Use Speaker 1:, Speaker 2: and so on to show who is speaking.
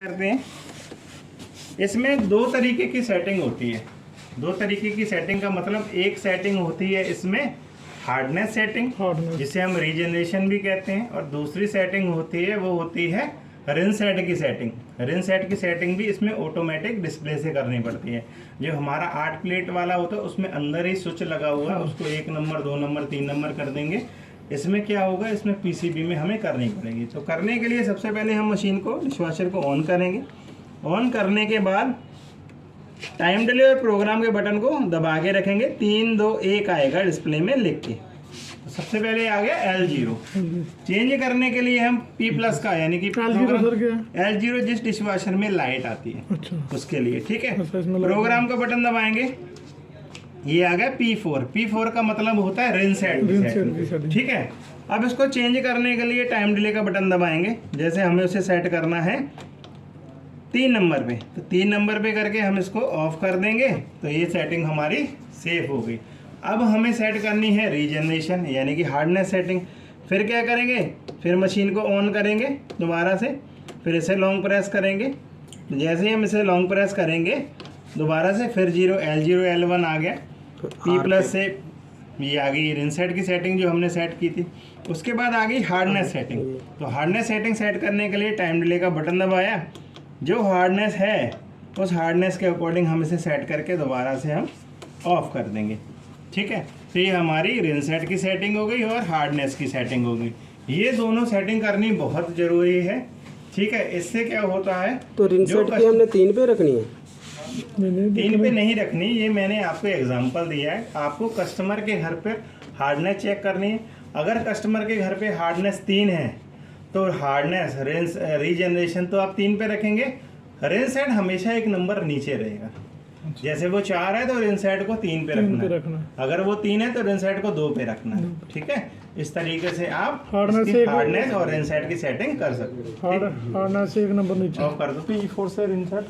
Speaker 1: करते हैं। इसमें दो तरीके की सेटिंग होती है। दो तरीके की सेटिंग का मतलब एक सेटिंग होती है इसमें हार्डनेस सेटिंग, जिसे हम रीजनरेशन भी कहते हैं, और दूसरी सेटिंग होती है वो होती है रिन सेट की सेटिंग। रिन सेट की सेटिंग भी इसमें ऑटोमेटिक डिस्प्ले से करनी पड़ती है। जो हमारा 8 प्लेट वाला होता है उसमें अंदर ही स्विच लगा हुआ है, उसको 1 नंबर 2 नंबर 3 नंबर कर देंगे। इसमें क्या होगा, इसमें पीसीबी में हमें करनी पड़ेगी। तो करने के लिए सबसे पहले हम मशीन को डिशवॉशर को ऑन करेंगे। ऑन करने के बाद टाइम डिले और प्रोग्राम के बटन को दबा के रखेंगे। 3 2 1 आएगा डिस्प्ले में लिख के। तो सबसे पहले आ गया L0। चेंज करने के लिए हम P+ का यानी कि L0 जिस डिशवॉशर में लाइट आती है उसके लिए, ठीक है। प्रोग्राम का बटन दबाएंगे, ये आ गया P4। P4 का मतलब होता है रिन सेट, ठीक है। अब इसको चेंज करने के लिए टाइम डिले का बटन दबाएंगे। जैसे हमें उसे सेट करना है 3 नंबर पे, तो 3 नंबर पे करके हम इसको ऑफ कर देंगे। तो ये सेटिंग हमारी सेफ हो गई। अब हमें सेट करनी है रीजनरेशन यानी कि हार्डनेस सेटिंग। फिर क्या करेंगे, फिर मशीन को ऑन करेंगे दोबारा से, फिर इसे लॉन्ग प्रेस करेंगे। जैसे ही हम इसे लॉन्ग प्रेस करेंगे दोबारा से, फिर L0 L1 आ गया। P+ से ये आ गई रिन सेट की सेटिंग जो हमने सेट की थी। उसके बाद आ गई हार्डनेस सेटिंग। तो हार्डनेस सेटिंग सेट करने के लिए टाइम डिले का बटन दबाया। जो हार्डनेस है उस हार्डनेस के अकॉर्डिंग हम इसे सेट करके दोबारा से हम ऑफ कर देंगे, ठीक है। तो ये हमारी रिन सेट की सेटिंग हो गई और हार्डनेस की सेटिंग हो गई। ये दोनों सेटिंग करनी बहुत ज़रूरी है, ठीक है। इससे क्या होता है,
Speaker 2: तो रिन सेट की हमने 3 पे रखनी है,
Speaker 1: 3 पे नहीं रखनी। ये मैंने आपको एग्जांपल दिया है। आपको कस्टमर के घर पे हार्डनेस चेक करनी है। अगर कस्टमर के घर पे हार्डनेस 3 है तो हार्डनेस रीजनरेशन तो आप 3 पे रखेंगे। रिन सेट हमेशा एक नंबर नीचे रहेगा। जैसे वो 4 है तो रिन सेट को 3 पे रखना है। अगर वो 3 है तो रिन सेट को 2 पे रखना है, ठीक है। इस तरीके से आप हार्डनेस और रिन सेट की सेटिंग कर सकते हो।
Speaker 3: हार्डनेस 1 नंबर नीचे
Speaker 1: ऑफ कर दो।
Speaker 3: P4 से रिन सेट